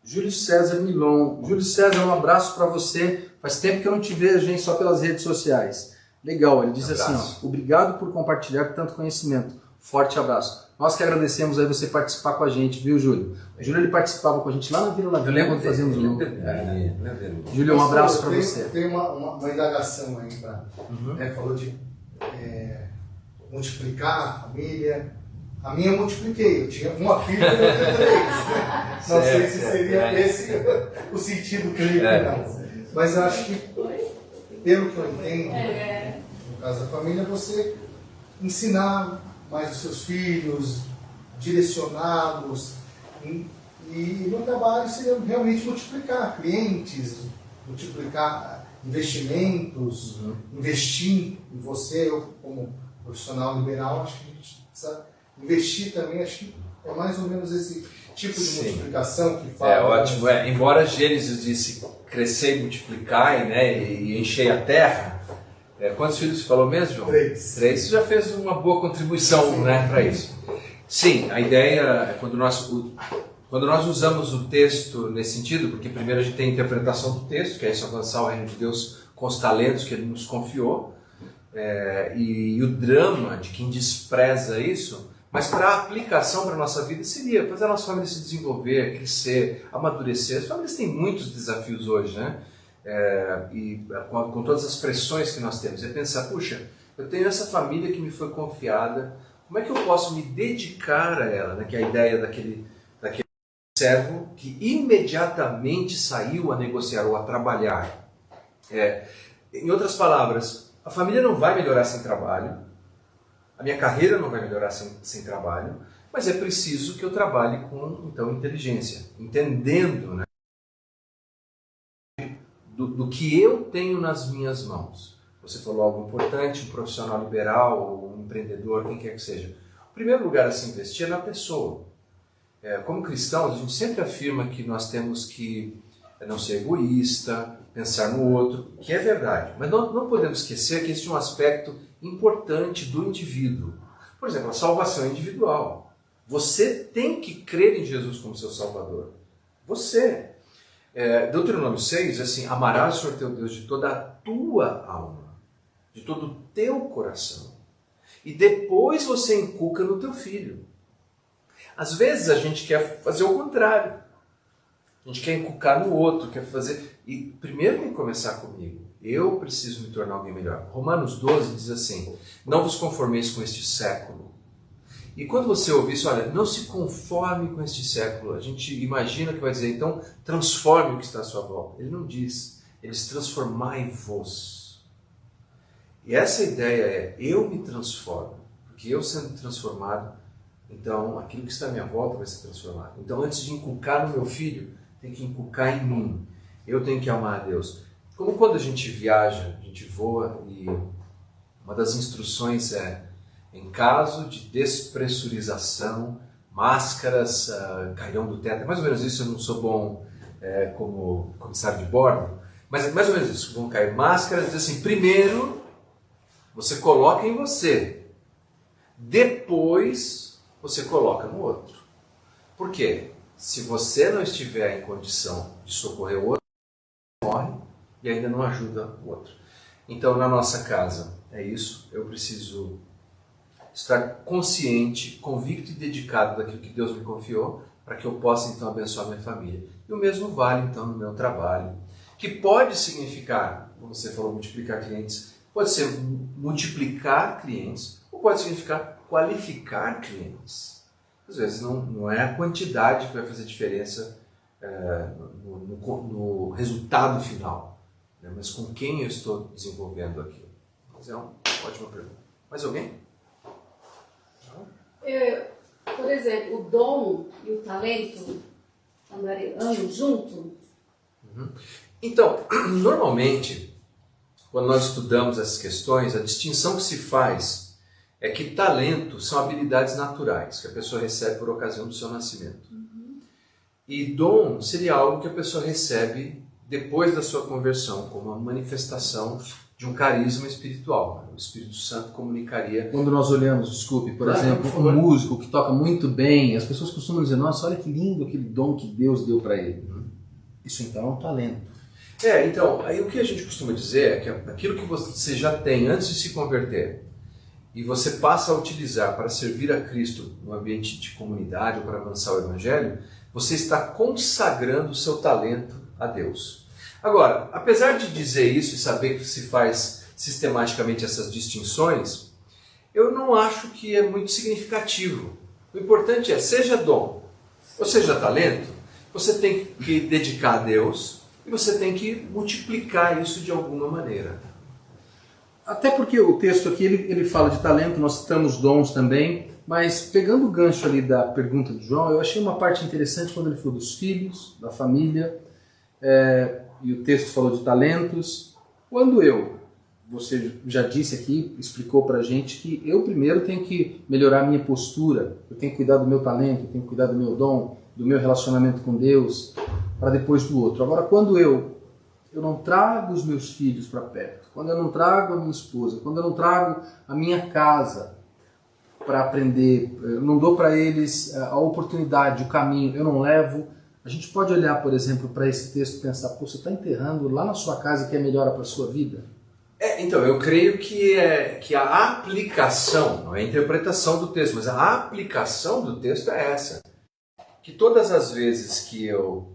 Júlio César Milon. Júlio César, um abraço para você. Faz tempo que eu não te vejo, hein, só pelas redes sociais. Legal, ele diz assim, ó, obrigado por compartilhar tanto conhecimento. Forte abraço. Nós que agradecemos aí você participar com a gente, viu, Júlio? O Júlio, ele participava com a gente lá na Vila Lavínia, quando fazíamos o grupo. Júlio, um abraço para você. Tem uma indagação aí, falou de multiplicar a família. A minha eu multipliquei, eu tinha uma filha e eu tinha três. Não sei se seria esse o sentido clínico, não. Mas eu acho que, pelo que eu entendo, no caso da família, você ensinar mais os seus filhos, direcioná-los, e no trabalho seria realmente multiplicar clientes, multiplicar investimentos, investir em você. Eu, como profissional liberal, acho que a gente precisa investir também, acho que é mais ou menos esse tipo de multiplicação que fala. É ótimo. Embora Gênesis disse crescer e multiplicar, né, e encher a terra, quantos filhos você falou mesmo, João? 3. 3, você já fez uma boa contribuição, né, para isso. Sim, a ideia é quando nós usamos o texto nesse sentido, porque primeiro a gente tem a interpretação do texto, que é isso, avançar o reino de Deus com os talentos que Ele nos confiou, e o drama de quem despreza isso. Mas para a aplicação para a nossa vida seria fazer a nossa família se desenvolver, crescer, amadurecer. As famílias têm muitos desafios hoje, né? E com todas as pressões que nós temos. É pensar, puxa, eu tenho essa família que me foi confiada, como é que eu posso me dedicar a ela? Né? Que é a ideia daquele servo que imediatamente saiu a negociar ou a trabalhar. Em outras palavras, a família não vai melhorar sem trabalho, a minha carreira não vai melhorar sem trabalho, mas é preciso que eu trabalhe com, então, inteligência, entendendo, né, do que eu tenho nas minhas mãos. Você falou algo importante, um profissional liberal, ou um empreendedor, quem quer que seja. O primeiro lugar a se investir é na pessoa. Como cristãos, a gente sempre afirma que nós temos que não ser egoísta, pensar no outro, que é verdade. Mas não podemos esquecer que existe um aspecto importante do indivíduo. Por exemplo, a salvação individual. Você tem que crer em Jesus como seu Salvador. Você. Deuteronômio 6, assim, amarás o Senhor teu Deus de toda a tua alma, de todo o teu coração. E depois você inculca no teu filho. Às vezes a gente quer fazer o contrário. A gente quer inculcar no outro, quer fazer... E primeiro tem que começar comigo. Eu preciso me tornar alguém melhor. Romanos 12 diz assim, não vos conformeis com este século. E quando você ouvir isso, olha, não se conforme com este século. A gente imagina que vai dizer, então, transforme o que está à sua volta. Ele não diz, ele diz, transformai-vos. E essa ideia é, eu me transformo, porque eu sendo transformado, então aquilo que está à minha volta vai ser transformado. Então, antes de inculcar no meu filho, tem que inculcar em mim. Eu tenho que amar a Deus. Como quando a gente viaja, a gente voa e uma das instruções é, em caso de despressurização, máscaras cairão do teto. É mais ou menos isso, eu não sou bom como comissário de bordo, mas é mais ou menos isso. Vão cair máscaras, diz assim, primeiro você coloca em você, depois você coloca no outro. Por quê? Se você não estiver em condição de socorrer o outro, você morre e ainda não ajuda o outro. Então, na nossa casa, é isso. Eu preciso estar consciente, convicto e dedicado daquilo que Deus me confiou, para que eu possa, então, abençoar minha família. E o mesmo vale, então, no meu trabalho, que pode significar, como você falou, multiplicar clientes, pode ser multiplicar clientes, ou pode significar qualificar clientes. Às vezes não é a quantidade que vai fazer diferença no resultado final, né? Mas com quem eu estou desenvolvendo aquilo. Mas é uma ótima pergunta. Mais alguém? Por exemplo, o dom e o talento andam junto? Então, normalmente, quando nós estudamos essas questões, a distinção que se faz é que talento são habilidades naturais que a pessoa recebe por ocasião do seu nascimento. E dom seria algo que a pessoa recebe depois da sua conversão, como uma manifestação de um carisma espiritual. O Espírito Santo comunicaria... Quando nós olhamos, desculpe, por exemplo, um músico que toca muito bem, as pessoas costumam dizer, nossa, olha que lindo aquele dom que Deus deu para ele. Isso então é um talento. Então, aí o que a gente costuma dizer é que aquilo que você já tem antes de se converter, e você passa a utilizar para servir a Cristo no ambiente de comunidade ou para avançar o Evangelho, você está consagrando o seu talento a Deus. Agora, apesar de dizer isso e saber que se faz sistematicamente essas distinções, eu não acho que é muito significativo. O importante é, seja dom ou seja talento, você tem que dedicar a Deus e você tem que multiplicar isso de alguma maneira. Até porque o texto aqui ele fala de talento, nós citamos dons também, mas pegando o gancho ali da pergunta do João, eu achei uma parte interessante quando ele falou dos filhos, da família, e o texto falou de talentos. Quando você já disse aqui, explicou pra gente que eu primeiro tenho que melhorar a minha postura, eu tenho que cuidar do meu talento, eu tenho que cuidar do meu dom, do meu relacionamento com Deus, para depois do outro. Agora, quando eu não trago os meus filhos para perto, quando eu não trago a minha esposa, quando eu não trago a minha casa para aprender, eu não dou para eles a oportunidade, o caminho, eu não levo, a gente pode olhar, por exemplo, para esse texto e pensar, pô, você está enterrando lá na sua casa que é melhor para a sua vida? Então, eu creio que a aplicação, não é a interpretação do texto, mas a aplicação do texto é essa. Que todas as vezes que eu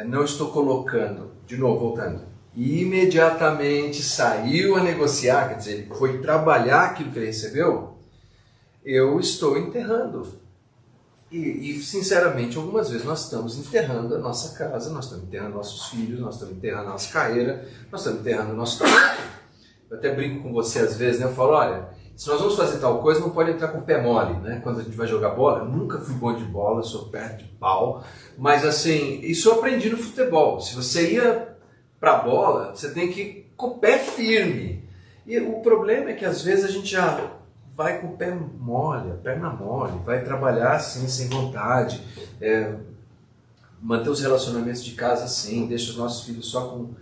não estou colocando, de novo, voltando, imediatamente saiu a negociar, quer dizer, ele foi trabalhar aquilo que ele recebeu, eu estou enterrando. E sinceramente, algumas vezes nós estamos enterrando a nossa casa, nós estamos enterrando nossos filhos, nós estamos enterrando a nossa carreira, nós estamos enterrando o nosso talento. Eu até brinco com você às vezes, né? Eu falo, olha, se nós vamos fazer tal coisa, não pode entrar com o pé mole, né? Quando a gente vai jogar bola, eu nunca fui bom de bola, sou perto de pau, mas assim, isso eu aprendi no futebol. Se você ia pra bola, você tem que ir com o pé firme. E o problema é que às vezes a gente já vai com o pé mole, a perna mole, vai trabalhar assim, sem vontade, manter os relacionamentos de casa assim, deixa os nossos filhos só com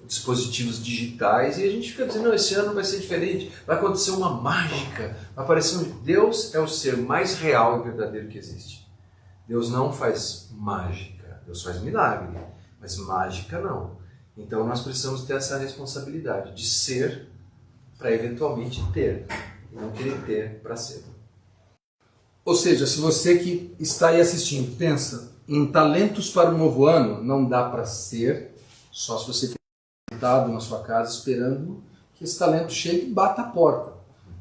dispositivos digitais, e a gente fica dizendo, não, esse ano vai ser diferente, vai acontecer uma mágica, vai aparecer Deus é o ser mais real e verdadeiro que existe. Deus não faz mágica, Deus faz milagre, mas mágica não. Então nós precisamos ter essa responsabilidade de ser para eventualmente ter, e não querer ter para ser. Ou seja, se você que está aí assistindo pensa em talentos para o novo ano, não dá para ser, só se você ficar sentado na sua casa esperando que esse talento chegue e bata a porta.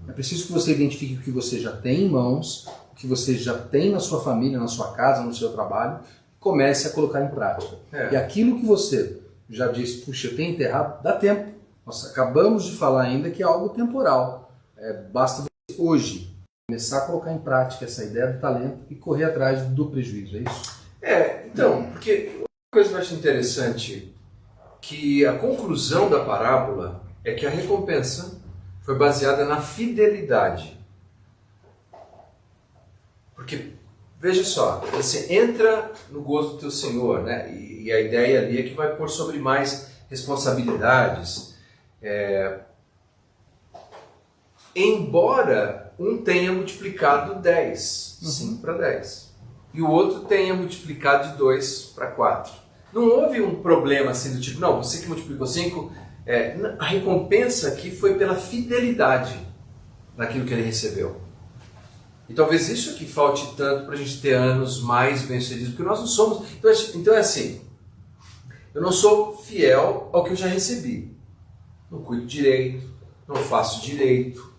É preciso que você identifique o que você já tem em mãos, o que você já tem na sua família, na sua casa, no seu trabalho, e comece a colocar em prática. E aquilo que você já disse, puxa, eu tenho enterrado, dá tempo. Nós acabamos de falar ainda que é algo temporal. Basta você hoje começar a colocar em prática essa ideia do talento e correr atrás do prejuízo, é isso? Então, porque uma coisa que eu acho interessante, que a conclusão da parábola é que a recompensa foi baseada na fidelidade. Porque, veja só, você entra no gozo do teu Senhor, né? E a ideia ali é que vai pôr sobre mais responsabilidades. Embora um tenha multiplicado 10, 5 para 10, e o outro tenha multiplicado de 2 para 4. Não houve um problema assim do tipo, não, você que multiplicou 5, a recompensa aqui foi pela fidelidade naquilo que ele recebeu. E talvez isso aqui falte tanto para a gente ter anos mais bem-sucedidos, porque nós não somos... Então é assim, eu não sou fiel ao que eu já recebi. Não cuido direito, não faço direito,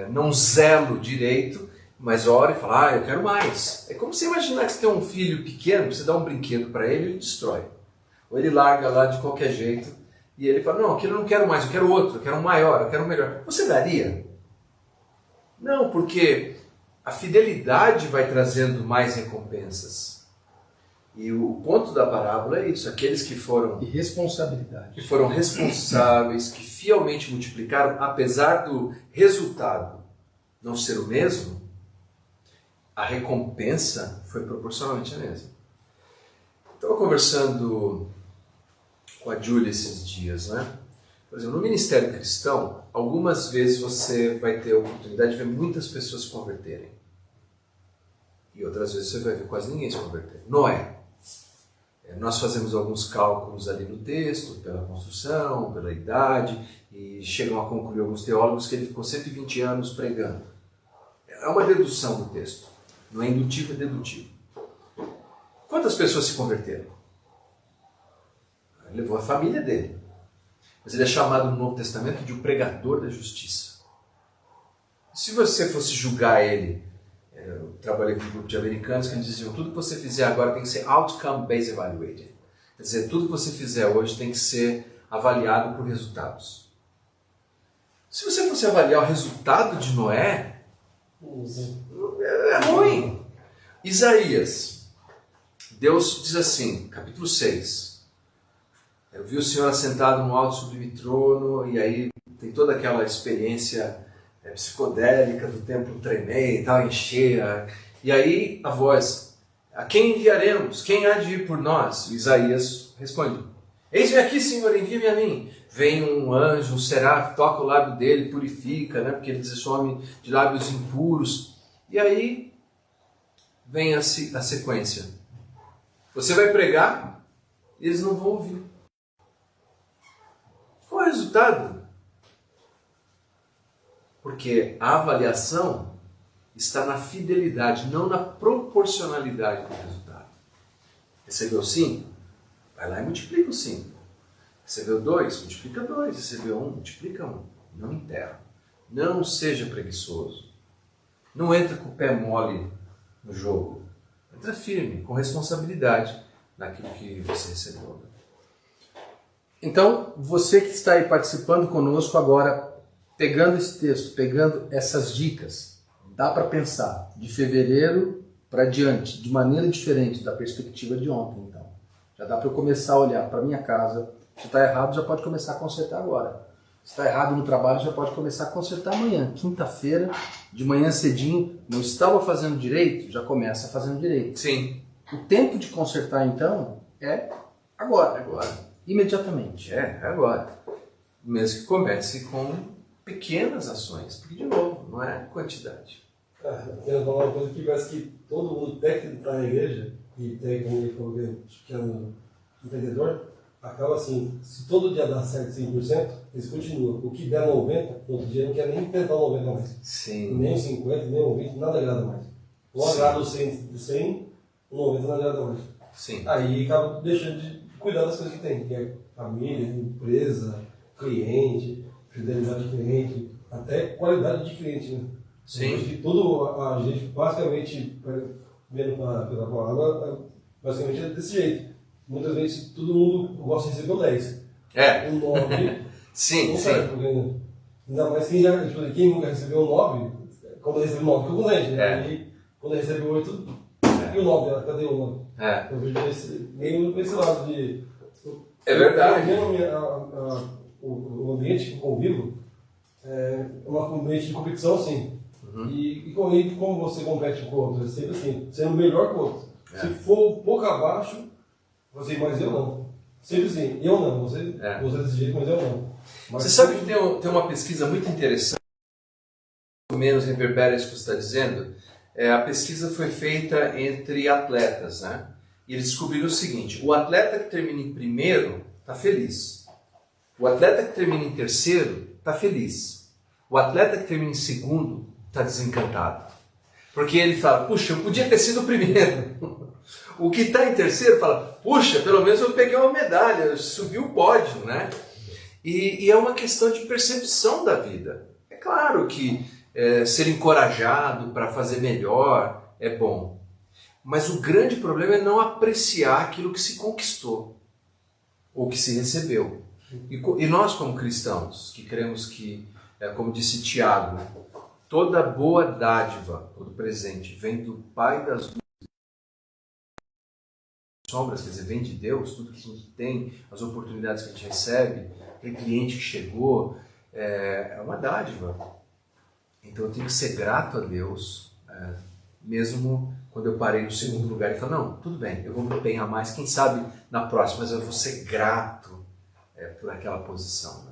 não zelo direito, mas oro e falo, eu quero mais. É como você imaginar que você tem um filho pequeno, você dá um brinquedo para ele e ele destrói. Ou ele larga lá de qualquer jeito e ele fala, não, aquilo eu não quero mais, eu quero outro, eu quero um maior, eu quero um melhor. Você daria? Não, porque a fidelidade vai trazendo mais recompensas. E o ponto da parábola é isso, aqueles que foram... E responsabilidade. Que foram responsáveis, que fielmente multiplicaram, apesar do resultado não ser o mesmo, a recompensa foi proporcionalmente a mesma. Estava conversando com a Júlia esses dias, né? Por exemplo, no ministério cristão, algumas vezes você vai ter a oportunidade de ver muitas pessoas se converterem. E outras vezes você vai ver quase ninguém se converter. Noé. Nós fazemos alguns cálculos ali no texto, pela construção, pela idade, e chegam a concluir alguns teólogos que ele ficou 120 anos pregando. É uma dedução do texto. Não é indutivo, é dedutivo. Quantas pessoas se converteram? Ele levou a família dele. Mas ele é chamado no Novo Testamento de o pregador da justiça. Se você fosse julgar ele, eu trabalhei com um grupo de americanos que diziam, tudo que você fizer agora tem que ser outcome-based evaluated. Quer dizer, tudo que você fizer hoje tem que ser avaliado por resultados. Se você fosse avaliar o resultado de Noé, é ruim. Isaías, Deus diz assim, capítulo 6, eu vi o Senhor assentado no alto sublime trono, e aí tem toda aquela experiência psicodélica do templo tremer e tal, encher. E aí a voz, a quem enviaremos? Quem há de ir por nós? E Isaías responde, eis-me aqui, Senhor, envia-me a mim. Vem um anjo, um seráfico, toca o lábio dele, purifica, né? Porque ele diz, esse homem de lábios impuros. E aí vem a sequência. Você vai pregar e eles não vão ouvir. Qual é o resultado? Porque a avaliação está na fidelidade, não na proporcionalidade do resultado. Recebeu 5? Vai lá e multiplica o 5. Recebeu 2? Multiplica 2. Recebeu 1? Multiplica 1. Não enterra. Não seja preguiçoso. Não entra com o pé mole no jogo. Entra firme, com responsabilidade naquilo que você recebeu. Então, você que está aí participando conosco agora, pegando esse texto, pegando essas dicas, dá para pensar de fevereiro para diante, de maneira diferente da perspectiva de ontem, então. Já dá para eu começar a olhar para minha casa. Se está errado, já pode começar a consertar agora. Se está errado no trabalho, já pode começar a consertar amanhã. Quinta-feira, de manhã cedinho, não estava fazendo direito, já começa fazendo direito. Sim. O tempo de consertar, então, é agora. Imediatamente. É agora. Mesmo que comece com pequenas ações, porque, de novo, não é quantidade. Eu quero falar uma coisa que parece que todo mundo técnico está na igreja, e tem como ele falou que é um empreendedor, acaba assim, se todo dia dá certo 100%, eles continuam. O que der 90%, no outro dia não quer nem tentar 90% mais. Sim. Nem 50%, nem 20%, nada agrada mais. Ou agrada o 100%, o 90% não agrada mais. Sim. Aí acaba deixando de cuidar das coisas que tem, que é família, empresa, cliente, fidelidade do cliente, até qualidade de cliente, né? Sim. Acho que todo a gente, basicamente, vendo pela palavra, basicamente é desse jeito. Muitas vezes todo mundo gosta de receber o 10. É. O 9. Sim, não sim. serve, porque, ainda mais quem nunca recebeu o 9, quando recebe o 9 fica contente, né? É. Aí, quando recebe o 8, e o 9, né? Cadê o 9? É. Eu vejo meio pra esse lado de. É verdade. O ambiente que eu convivo é um ambiente de competição, sim. E como você compete com o outro? É sempre assim, sendo melhor que o outro. É. Se for um pouco abaixo, você, mas eu não. Sempre assim, eu não. Você desse jeito, mas eu não. Mas Você sabe que tem uma pesquisa muito interessante, menos reverbera isso que você está dizendo. A pesquisa foi feita entre atletas, né? E eles descobriram o seguinte: o atleta que termina em primeiro está feliz. O atleta que termina em terceiro está feliz. O atleta que termina em segundo está desencantado. Porque ele fala, puxa, eu podia ter sido o primeiro. O que está em terceiro fala, puxa, pelo menos eu peguei uma medalha, eu subi o pódio, né? E é uma questão de percepção da vida. É claro que ser encorajado para fazer melhor é bom. Mas o grande problema é não apreciar aquilo que se conquistou ou que se recebeu. E nós, como cristãos, que cremos que, como disse Tiago, toda boa dádiva, todo presente, vem do Pai das sombras, quer dizer, vem de Deus, tudo que a gente tem, as oportunidades que a gente recebe, aquele cliente que chegou, é uma dádiva. Então eu tenho que ser grato a Deus, mesmo quando eu parei no segundo lugar e falei, não, tudo bem, eu vou me empenhar mais, quem sabe na próxima, mas eu vou ser grato por aquela posição. Né?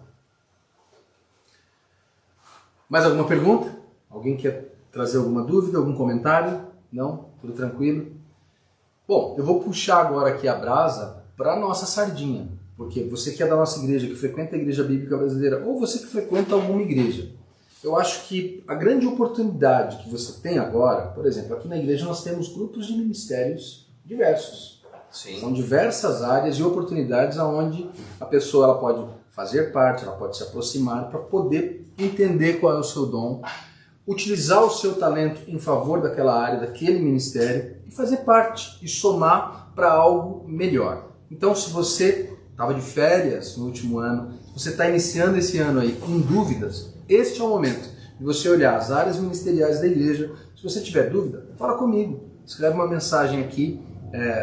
Mais alguma pergunta? Alguém quer trazer alguma dúvida, algum comentário? Não? Tudo tranquilo? Bom, eu vou puxar agora aqui a brasa para a nossa sardinha, porque você que é da nossa igreja, que frequenta a Igreja Bíblica Brasileira, ou você que frequenta alguma igreja, eu acho que a grande oportunidade que você tem agora, por exemplo, aqui na igreja nós temos grupos de ministérios diversos. Sim. São diversas áreas e oportunidades onde a pessoa ela pode fazer parte, ela pode se aproximar para poder entender qual é o seu dom, utilizar o seu talento em favor daquela área, daquele ministério e fazer parte e somar para algo melhor. Então, se você estava de férias no último ano, se você está iniciando esse ano aí com dúvidas, este é o momento de você olhar as áreas ministeriais da igreja. Se você tiver dúvida, fala comigo, escreve uma mensagem aqui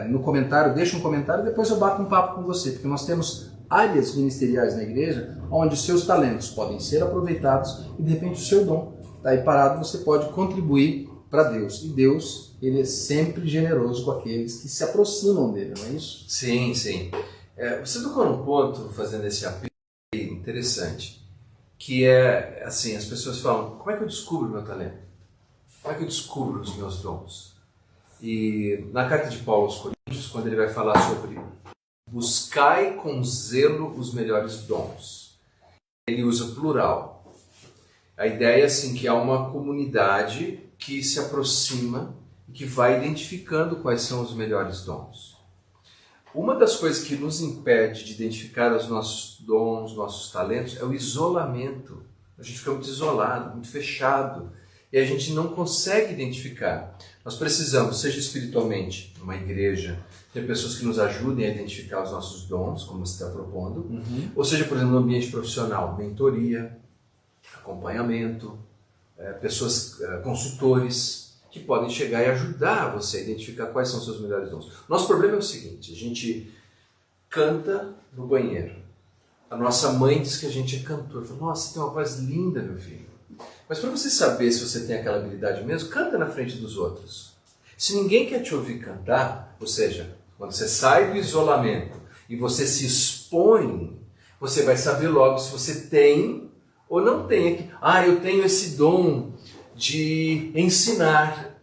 no comentário, deixa um comentário e depois eu bato um papo com você, porque nós temos áreas ministeriais na igreja onde os seus talentos podem ser aproveitados e de repente o seu dom está aí parado, você pode contribuir para Deus. E Deus, ele é sempre generoso com aqueles que se aproximam dele, não é isso? Sim, sim. Você tocou num ponto, fazendo esse apelo interessante, que é assim, as pessoas falam, como é que eu descubro o meu talento? Como é que eu descubro os meus dons? E na carta de Paulo aos Coríntios, quando ele vai falar sobre buscai com zelo os melhores dons, ele usa plural. A ideia é assim, que há uma comunidade que se aproxima e que vai identificando quais são os melhores dons. Uma das coisas que nos impede de identificar os nossos dons, nossos talentos, é o isolamento. A gente fica muito isolado, muito fechado, e a gente não consegue identificar. Nós precisamos, seja espiritualmente, numa igreja, ter pessoas que nos ajudem a identificar os nossos dons, como você está propondo, ou seja, por exemplo, no ambiente profissional, mentoria, acompanhamento, pessoas, consultores, que podem chegar e ajudar você a identificar quais são os seus melhores dons. Nosso problema é o seguinte, a gente canta no banheiro. A nossa mãe diz que a gente é cantor. Fala, nossa, você tem uma voz linda, meu filho. Mas para você saber se você tem aquela habilidade mesmo, canta na frente dos outros. Se ninguém quer te ouvir cantar, ou seja, quando você sai do isolamento e você se expõe, você vai saber logo se você tem ou não tem. Eu tenho esse dom de ensinar.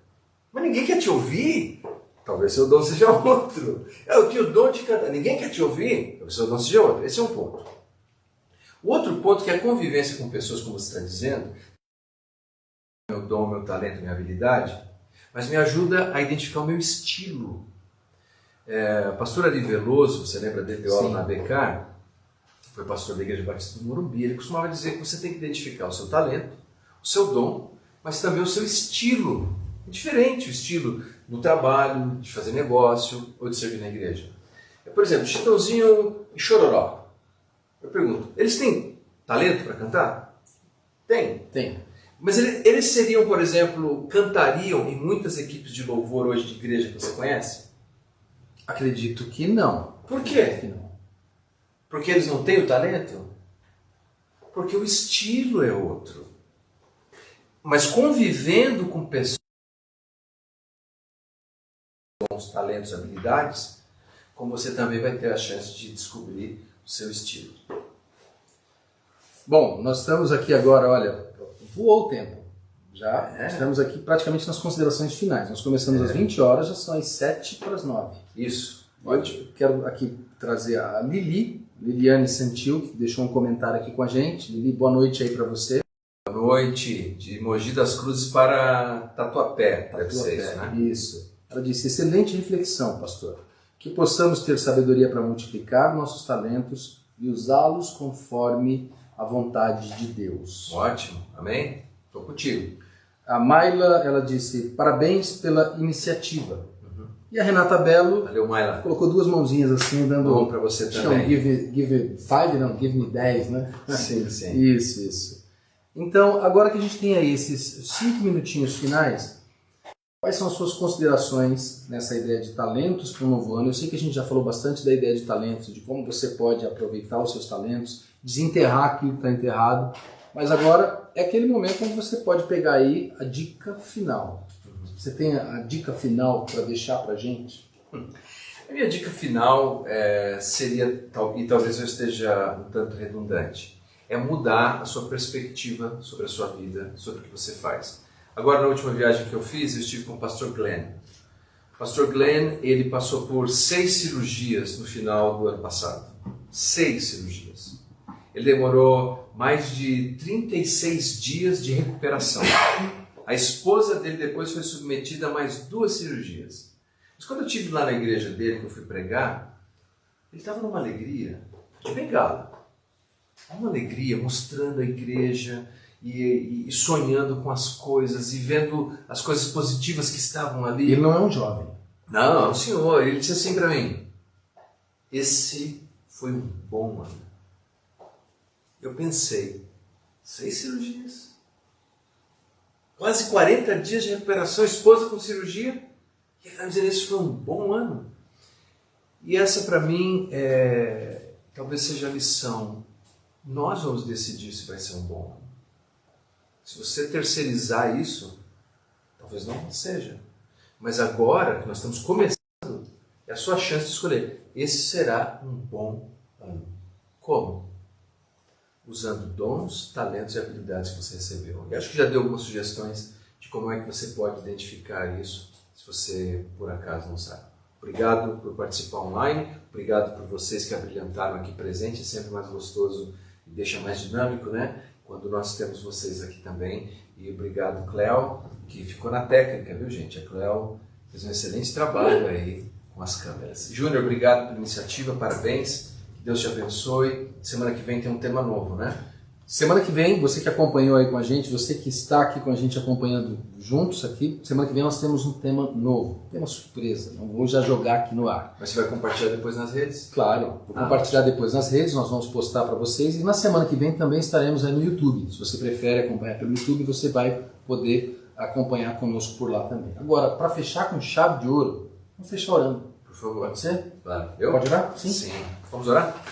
Mas ninguém quer te ouvir? Talvez seu dom seja outro. Eu tenho o dom de cantar. Ninguém quer te ouvir? Talvez seu dom seja outro. Esse é um ponto. O outro ponto que é a convivência com pessoas, como você está dizendo, meu dom, meu talento, minha habilidade, mas me ajuda a identificar o meu estilo. A pastora Ari Veloso, você lembra dele, deu aula na BK? foi pastor da Igreja Batista do Morumbi, ele costumava dizer que você tem que identificar o seu talento, o seu dom, mas também o seu estilo. É diferente o estilo no trabalho, de fazer negócio ou de servir na igreja. Por exemplo, Chitãozinho e Chororó. Eu pergunto, eles têm talento para cantar? Tem. Mas eles seriam, por exemplo, cantariam em muitas equipes de louvor hoje de igreja que você conhece? Acredito que não. Por quê? Acredito que não. Porque eles não têm o talento? Porque o estilo é outro. Mas convivendo com pessoas com os talentos, habilidades, como você também vai ter a chance de descobrir o seu estilo. Bom, nós estamos aqui agora, olha, voou o tempo. Já estamos aqui praticamente nas considerações finais. Nós começamos às 20 horas, já são as 7 para as 9. Isso. Eu quero aqui trazer a Liliane Santil, que deixou um comentário aqui com a gente. Lili, boa noite aí para você. Boa noite, de Mogi das Cruzes para Tatuapé, deve ser isso, né? Isso. Ela disse, excelente reflexão, pastor. Que possamos ter sabedoria para multiplicar nossos talentos e usá-los conforme a vontade de Deus. Ótimo, amém? Estou contigo. A Mayla, ela disse, parabéns pela iniciativa. E a Renata Belo Valeu, Mayla. colocou duas mãozinhas assim, dando... Bom para você acho que também. é um give 5, não, give me 10, né? Sim, sim. Isso. Então, agora que a gente tem aí esses 5 minutinhos finais, quais são as suas considerações nessa ideia de talentos para o novo ano? Eu sei que a gente já falou bastante da ideia de talentos, de como você pode aproveitar os seus talentos, desenterrar aquilo que está enterrado, mas agora é aquele momento onde você pode pegar aí a dica final. Você tem a dica final para deixar para a gente? A minha dica final seria, e talvez eu esteja um tanto redundante, é mudar a sua perspectiva sobre a sua vida, sobre o que você faz. Agora, na última viagem que eu fiz, eu estive com o pastor Glenn. O pastor Glenn, ele passou por 6 cirurgias no final do ano passado. 6 cirurgias. Ele demorou mais de 36 dias de recuperação. A esposa dele depois foi submetida a mais 2 cirurgias. Mas quando eu estive lá na igreja dele, que eu fui pregar, ele estava numa alegria de bengala. Uma alegria, mostrando a igreja e sonhando com as coisas e vendo as coisas positivas que estavam ali. Ele não é um jovem. Não, é um senhor. Ele disse assim para mim, esse foi um bom ano. Eu pensei, 6 cirurgias, quase 40 dias de recuperação, esposa com cirurgia, e ele vai dizer, esse foi um bom ano. E essa para mim talvez seja a lição. Nós vamos decidir se vai ser um bom ano. Se você terceirizar isso, talvez não seja. Mas agora que nós estamos começando, é a sua chance de escolher. Esse será um bom ano. Como? Usando dons, talentos e habilidades que você recebeu. Eu acho que já deu algumas sugestões de como é que você pode identificar isso, se você por acaso não sabe. Obrigado por participar online, obrigado por vocês que abrilhantaram aqui presente, é sempre mais gostoso e deixa mais dinâmico, né? Quando nós temos vocês aqui também. E obrigado, Cléo, que ficou na técnica, viu, gente? A Cléo fez um excelente trabalho aí com as câmeras. Júnior, obrigado pela iniciativa, parabéns. Que Deus te abençoe. Semana que vem tem um tema novo, né? Semana que vem, você que acompanhou aí com a gente, você que está aqui com a gente acompanhando juntos aqui, semana que vem nós temos um tema novo, tema surpresa, não vou já jogar aqui no ar. Mas você vai compartilhar depois nas redes? Claro, vou compartilhar depois nas redes, nós vamos postar para vocês e na semana que vem também estaremos aí no YouTube. Se você prefere acompanhar pelo YouTube, você vai poder acompanhar conosco por lá também. Agora, para fechar com chave de ouro, vamos fechar orando. Por favor. Pode ser? Claro. Eu? Pode orar? Sim. Vamos orar?